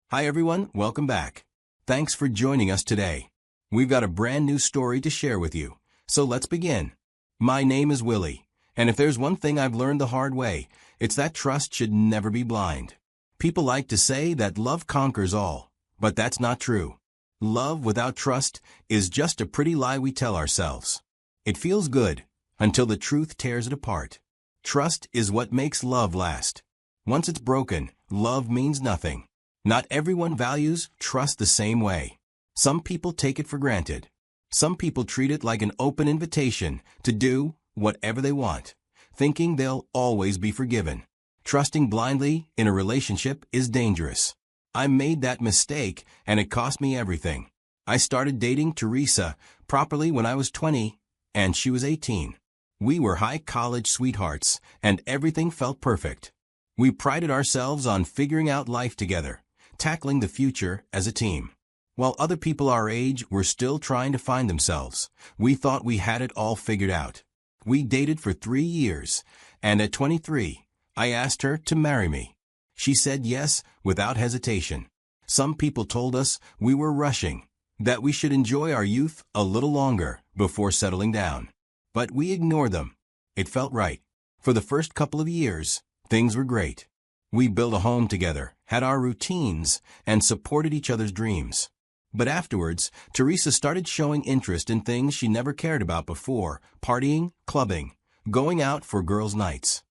Hi everyone, welcome back. Thanks for joining us today. We've got a brand new story to share with you, so let's begin. My name is Willie, and if there's one thing I've learned the hard way, it's that trust should never be blind. People like to say that love conquers all, but that's not true. Love without trust is just a pretty lie we tell ourselves. It feels good, until the truth tears it apart. Trust is what makes love last. Once it's broken, love means nothing. Not everyone values trust the same way. Some people take it for granted. Some people treat it like an open invitation to do whatever they want, thinking they'll always be forgiven. Trusting blindly in a relationship is dangerous. I made that mistake, and it cost me everything. I started dating Teresa properly when I was 20, and she was 18. We were high college sweethearts, and everything felt perfect. We prided ourselves on figuring out life together, tackling the future as a team. While other people our age were still trying to find themselves, we thought we had it all figured out. We dated for 3 years, and at 23, I asked her to marry me. She said yes without hesitation. Some people told us we were rushing, that we should enjoy our youth a little longer before settling down. But we ignored them. It felt right. For the first couple of years, things were great. We built a home together, had our routines, and supported each other's dreams. But afterwards, Teresa started showing interest in things she never cared about before: partying, clubbing, going out for girls' nights.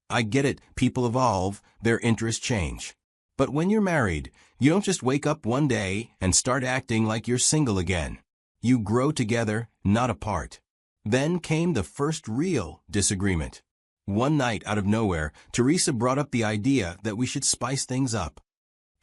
I get it, people evolve, their interests change. But when you're married, you don't just wake up one day and start acting like you're single again. You grow together, not apart. Then came the first real disagreement. One night, out of nowhere, Teresa brought up the idea that we should spice things up.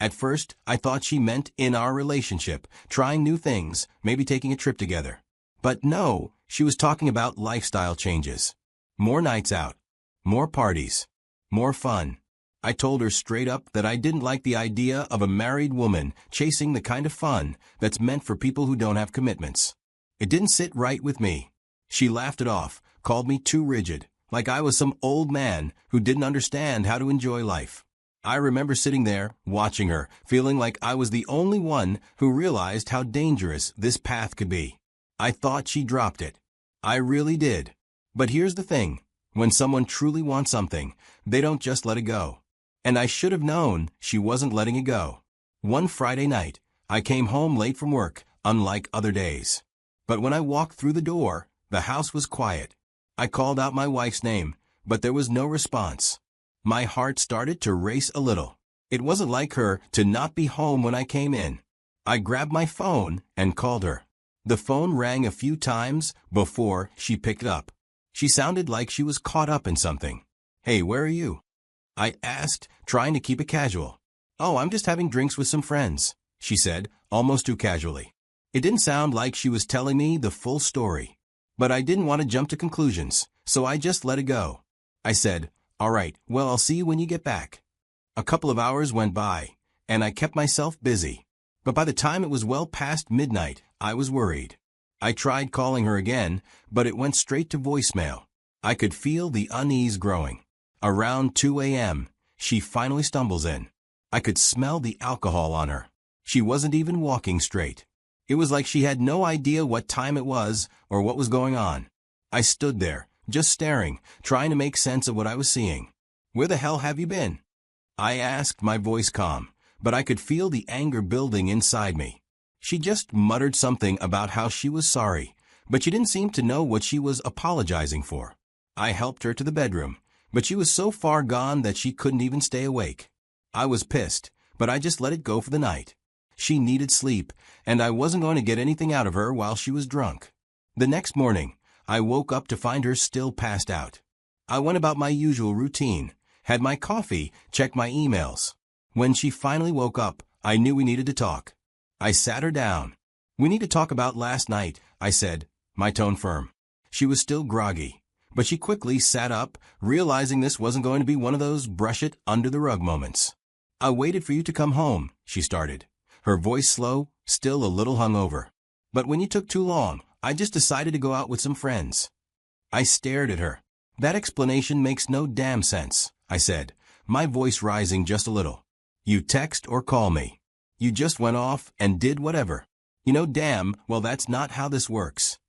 At first, I thought she meant in our relationship, trying new things, maybe taking a trip together. But no, she was talking about lifestyle changes. More nights out, more parties, more fun. I told her straight up that I didn't like the idea of a married woman chasing the kind of fun that's meant for people who don't have commitments. It didn't sit right with me. She laughed it off, called me too rigid, like I was some old man who didn't understand how to enjoy life. I remember sitting there, watching her, feeling like I was the only one who realized how dangerous this path could be. I thought she dropped it. I really did. But here's the thing. When someone truly wants something, they don't just let it go. And I should have known she wasn't letting it go. One Friday night, I came home late from work, unlike other days. But when I walked through the door, the house was quiet. I called out my wife's name, but there was no response. My heart started to race a little. It wasn't like her to not be home when I came in. I grabbed my phone and called her. The phone rang a few times before she picked it up. She sounded like she was caught up in something. "Hey, where are you?" I asked, trying to keep it casual. "Oh, I'm just having drinks with some friends," she said, almost too casually. It didn't sound like she was telling me the full story. But I didn't want to jump to conclusions, so I just let it go. I said, "All right, well, I'll see you when you get back." A couple of hours went by, and I kept myself busy. But by the time it was well past midnight, I was worried. I tried calling her again, but it went straight to voicemail. I could feel the unease growing. Around 2 a.m., she finally stumbles in. I could smell the alcohol on her. She wasn't even walking straight. It was like she had no idea what time it was or what was going on. I stood there, just staring, trying to make sense of what I was seeing. "Where the hell have you been?" I asked, my voice calm, but I could feel the anger building inside me. She just muttered something about how she was sorry, but she didn't seem to know what she was apologizing for. I helped her to the bedroom, but she was so far gone that she couldn't even stay awake. I was pissed, but I just let it go for the night. She needed sleep, and I wasn't going to get anything out of her while she was drunk. The next morning, I woke up to find her still passed out. I went about my usual routine, had my coffee, checked my emails. When she finally woke up, I knew we needed to talk. I sat her down. "We need to talk about last night," I said, my tone firm. She was still groggy, but she quickly sat up, realizing this wasn't going to be one of those brush-it-under-the-rug moments. "I waited for you to come home," she started, her voice slow, still a little hungover. "But when you took too long, I just decided to go out with some friends." I stared at her. "That explanation makes no damn sense," I said, my voice rising just a little. "You text or call me. You just went off and did whatever. Damn, well that's not how this works.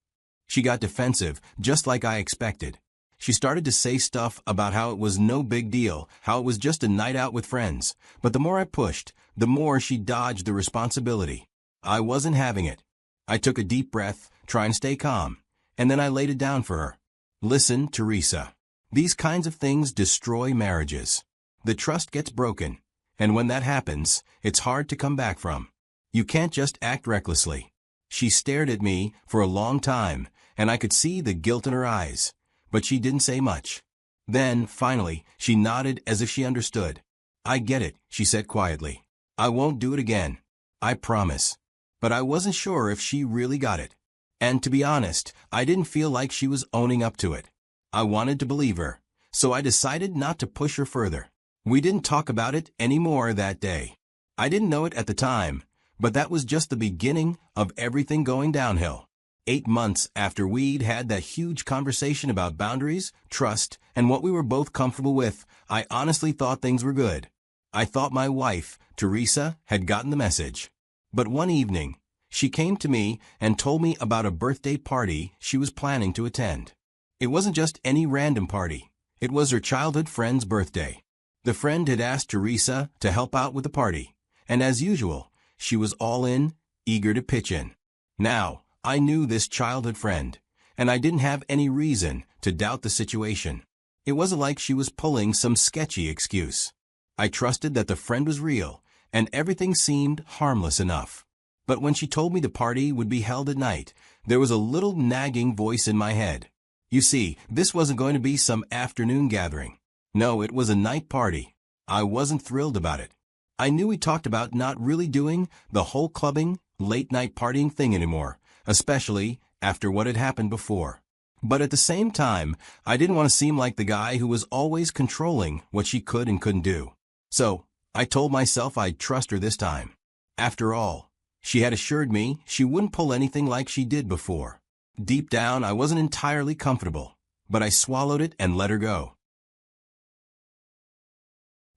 She got defensive, just like I expected. She started to say stuff about how it was no big deal, how it was just a night out with friends. But the more I pushed, the more she dodged the responsibility. I wasn't having it. I took a deep breath, trying to stay calm, and then I laid it down for her. Listen, Teresa. These kinds of things destroy marriages. The trust gets broken, and when that happens, it's hard to come back from. You can't just act recklessly. She stared at me for a long time, and I could see the guilt in her eyes, but she didn't say much. Then, finally, she nodded as if she understood. I get it, she said quietly. I won't do it again. I promise. But I wasn't sure if she really got it. And to be honest, I didn't feel like she was owning up to it. I wanted to believe her, so I decided not to push her further. We didn't talk about it anymore that day. I didn't know it at the time, but that was just the beginning of everything going downhill. 8 months after we'd had that huge conversation about boundaries, trust, and what we were both comfortable with, I honestly thought things were good. I thought my wife, Teresa, had gotten the message. But one evening, she came to me and told me about a birthday party she was planning to attend. It wasn't just any random party. It was her childhood friend's birthday. The friend had asked Teresa to help out with the party, and as usual, she was all in, eager to pitch in. Now, I knew this childhood friend, and I didn't have any reason to doubt the situation. It wasn't like she was pulling some sketchy excuse. I trusted that the friend was real, and everything seemed harmless enough. But when she told me the party would be held at night, there was a little nagging voice in my head. You see, this wasn't going to be some afternoon gathering. No, it was a night party. I wasn't thrilled about it. I knew we talked about not really doing the whole clubbing, late-night partying thing anymore, especially after what had happened before. But at the same time, I didn't want to seem like the guy who was always controlling what she could and couldn't do. So, I told myself I'd trust her this time. After all, she had assured me she wouldn't pull anything like she did before. Deep down, I wasn't entirely comfortable, but I swallowed it and let her go.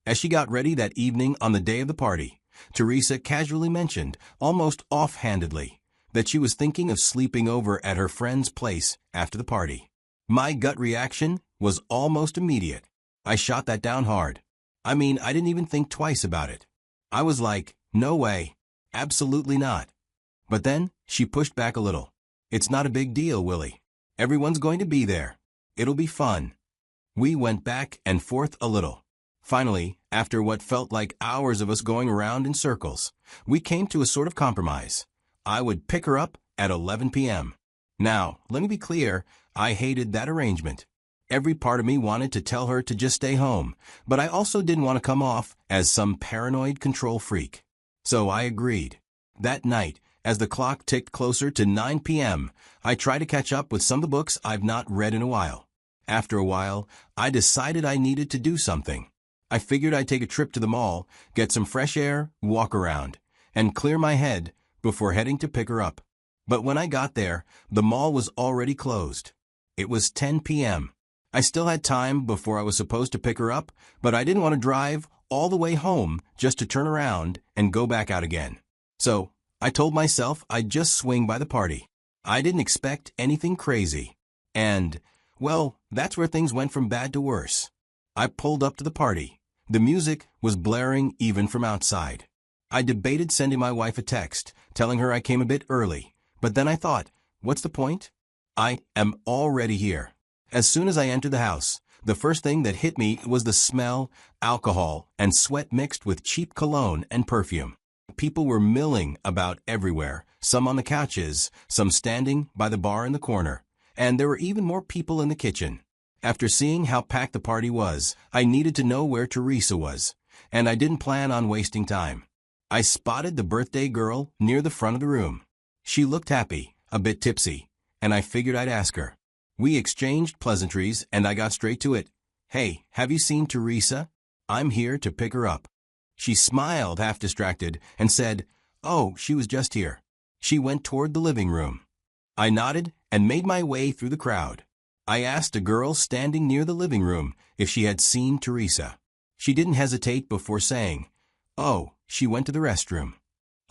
As she got ready that evening on the day of the party, Teresa casually mentioned, almost offhandedly, that she was thinking of sleeping over at her friend's place after the party. My gut reaction was almost immediate. I shot that down hard. I didn't even think twice about it. I was like, no way, absolutely not. But then, she pushed back a little. It's not a big deal, Willie. Everyone's going to be there. It'll be fun. We went back and forth a little. Finally, after what felt like hours of us going around in circles, we came to a sort of compromise. I would pick her up at 11 p.m. Now, let me be clear, I hated that arrangement. Every part of me wanted to tell her to just stay home, but I also didn't want to come off as some paranoid control freak. So I agreed. That night, as the clock ticked closer to 9 p.m., I tried to catch up with some of the books I've not read in a while. After a while, I decided I needed to do something. I figured I'd take a trip to the mall, get some fresh air, walk around, and clear my head before heading to pick her up. But when I got there, the mall was already closed. It was 10 p.m. I still had time before I was supposed to pick her up, but I didn't want to drive all the way home just to turn around and go back out again. So, I told myself I'd just swing by the party. I didn't expect anything crazy. And, well, that's where things went from bad to worse. I pulled up to the party. The music was blaring even from outside. I debated sending my wife a text, telling her I came a bit early, but then I thought, what's the point? I am already here. As soon as I entered the house, the first thing that hit me was the smell, alcohol, and sweat mixed with cheap cologne and perfume. People were milling about everywhere, some on the couches, some standing by the bar in the corner, and there were even more people in the kitchen. After seeing how packed the party was, I needed to know where Teresa was, and I didn't plan on wasting time. I spotted the birthday girl near the front of the room. She looked happy, a bit tipsy, and I figured I'd ask her. We exchanged pleasantries, and I got straight to it. Hey, have you seen Teresa? I'm here to pick her up. She smiled, half distracted, and said, Oh, she was just here. She went toward the living room. I nodded and made my way through the crowd. I asked a girl standing near the living room if she had seen Teresa. She didn't hesitate before saying, Oh, she went to the restroom.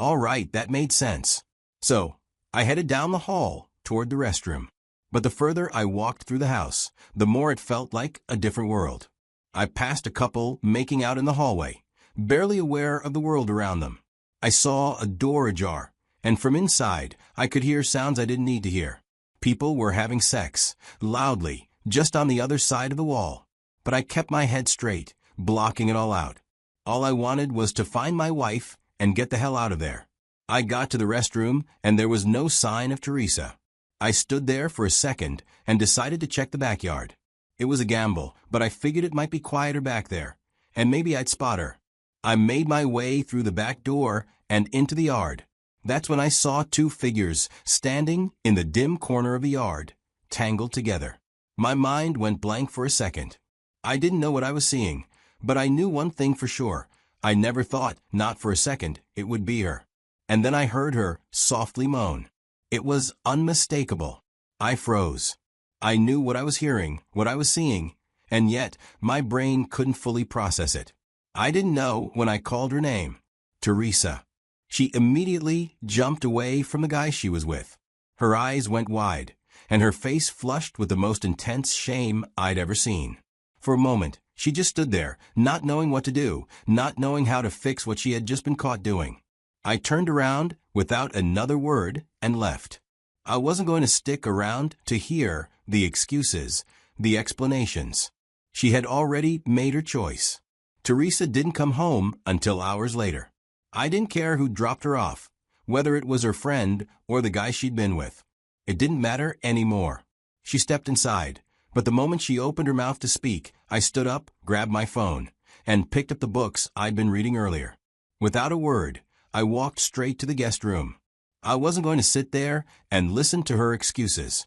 All right, that made sense. So, I headed down the hall toward the restroom. But the further I walked through the house, the more it felt like a different world. I passed a couple making out in the hallway, barely aware of the world around them. I saw a door ajar, and from inside, I could hear sounds I didn't need to hear. People were having sex, loudly, just on the other side of the wall. But I kept my head straight, blocking it all out. All I wanted was to find my wife and get the hell out of there. I got to the restroom, and there was no sign of Teresa. I stood there for a second and decided to check the backyard. It was a gamble, but I figured it might be quieter back there, and maybe I'd spot her. I made my way through the back door and into the yard. That's when I saw two figures standing in the dim corner of the yard, tangled together. My mind went blank for a second. I didn't know what I was seeing, but I knew one thing for sure. I never thought, not for a second, it would be her. And then I heard her softly moan. It was unmistakable. I froze. I knew what I was hearing, what I was seeing, and yet my brain couldn't fully process it. I didn't know when I called her name. Teresa. She immediately jumped away from the guy she was with. Her eyes went wide, and her face flushed with the most intense shame I'd ever seen. For a moment, she just stood there, not knowing what to do, not knowing how to fix what she had just been caught doing. I turned around without another word and left. I wasn't going to stick around to hear the excuses, the explanations. She had already made her choice. Teresa didn't come home until hours later. I didn't care who dropped her off, whether it was her friend or the guy she'd been with. It didn't matter anymore. She stepped inside, but the moment she opened her mouth to speak, I stood up, grabbed my phone, and picked up the books I'd been reading earlier. Without a word, I walked straight to the guest room. I wasn't going to sit there and listen to her excuses.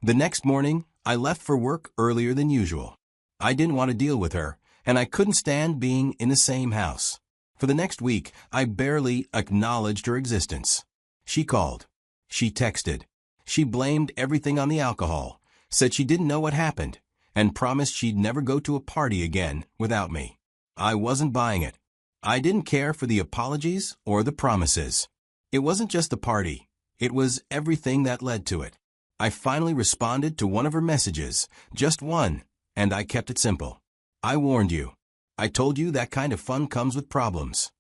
The next morning, I left for work earlier than usual. I didn't want to deal with her, and I couldn't stand being in the same house. For the next week, I barely acknowledged her existence. She called. She texted. She blamed everything on the alcohol, said she didn't know what happened, and promised she'd never go to a party again without me. I wasn't buying it. I didn't care for the apologies or the promises. It wasn't just the party. It was everything that led to it. I finally responded to one of her messages, just one, and I kept it simple. I warned you. I told you that kind of fun comes with problems.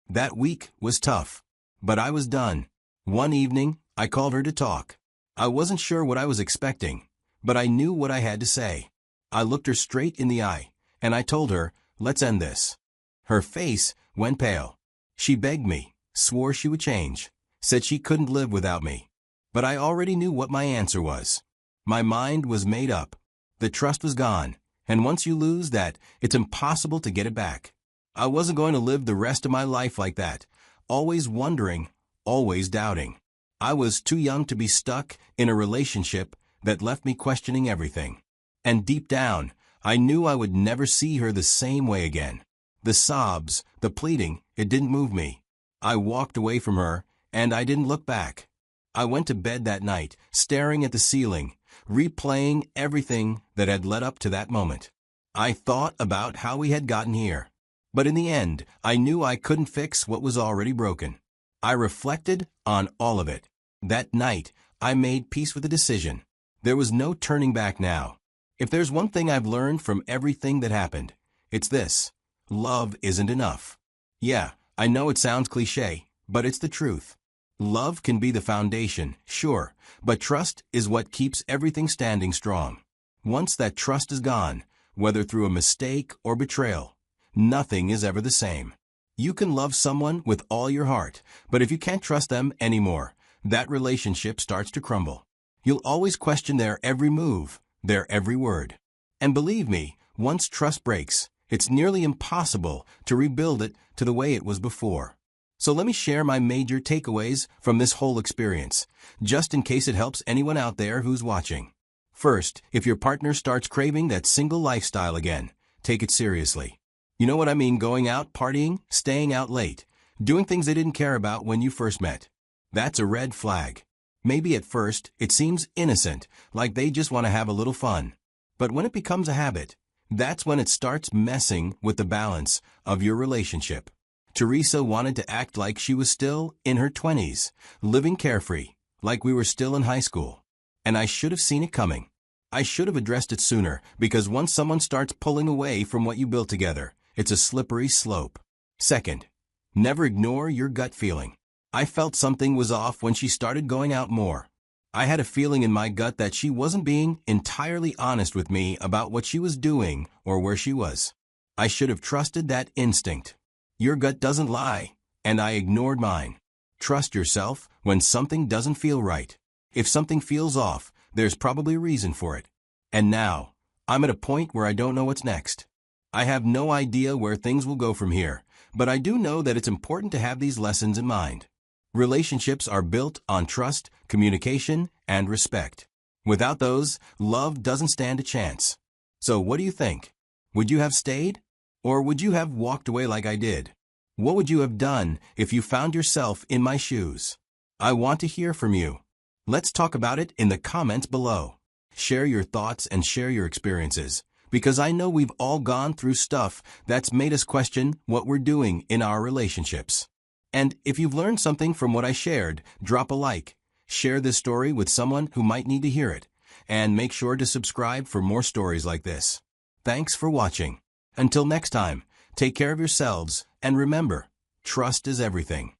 That week was tough, but I was done. One evening, I called her to talk. I wasn't sure what I was expecting, but I knew what I had to say. I looked her straight in the eye, and I told her, let's end this. Her face went pale. She begged me, swore she would change, said she couldn't live without me. But I already knew what my answer was. My mind was made up. The trust was gone, and once you lose that, it's impossible to get it back. I wasn't going to live the rest of my life like that, always wondering, always doubting. I was too young to be stuck in a relationship that left me questioning everything. And deep down, I knew I would never see her the same way again. The sobs, the pleading, it didn't move me. I walked away from her, and I didn't look back. I went to bed that night, staring at the ceiling, replaying everything that had led up to that moment. I thought about how we had gotten here. But in the end, I knew I couldn't fix what was already broken. I reflected on all of it. That night, I made peace with the decision. There was no turning back now. If there's one thing I've learned from everything that happened, it's this. Love isn't enough. Yeah, I know it sounds cliché, but it's the truth. Love can be the foundation, sure, but trust is what keeps everything standing strong. Once that trust is gone, whether through a mistake or betrayal, nothing is ever the same. You can love someone with all your heart, but if you can't trust them anymore, that relationship starts to crumble. You'll always question their every move, their every word. And believe me, once trust breaks, it's nearly impossible to rebuild it to the way it was before. So let me share my major takeaways from this whole experience, just in case it helps anyone out there who's watching. First, if your partner starts craving that single lifestyle again, take it seriously. You know what I mean, going out, partying, staying out late, doing things they didn't care about when you first met. That's a red flag. Maybe at first, it seems innocent, like they just want to have a little fun. But when it becomes a habit, that's when it starts messing with the balance of your relationship. Teresa wanted to act like she was still in her 20s, living carefree, like we were still in high school. And I should have seen it coming. I should have addressed it sooner, because once someone starts pulling away from what you built together, it's a slippery slope. Second, never ignore your gut feeling. I felt something was off when she started going out more. I had a feeling in my gut that she wasn't being entirely honest with me about what she was doing or where she was. I should have trusted that instinct. Your gut doesn't lie, and I ignored mine. Trust yourself when something doesn't feel right. If something feels off, there's probably a reason for it. And now, I'm at a point where I don't know what's next. I have no idea where things will go from here, but I do know that it's important to have these lessons in mind. Relationships are built on trust, communication, and respect. Without those, love doesn't stand a chance. So what do you think? Would you have stayed? Or would you have walked away like I did? What would you have done if you found yourself in my shoes? I want to hear from you. Let's talk about it in the comments below. Share your thoughts and share your experiences, because I know we've all gone through stuff that's made us question what we're doing in our relationships. And if you've learned something from what I shared, drop a like, share this story with someone who might need to hear it, and make sure to subscribe for more stories like this. Thanks for watching. Until next time, take care of yourselves, and remember, trust is everything.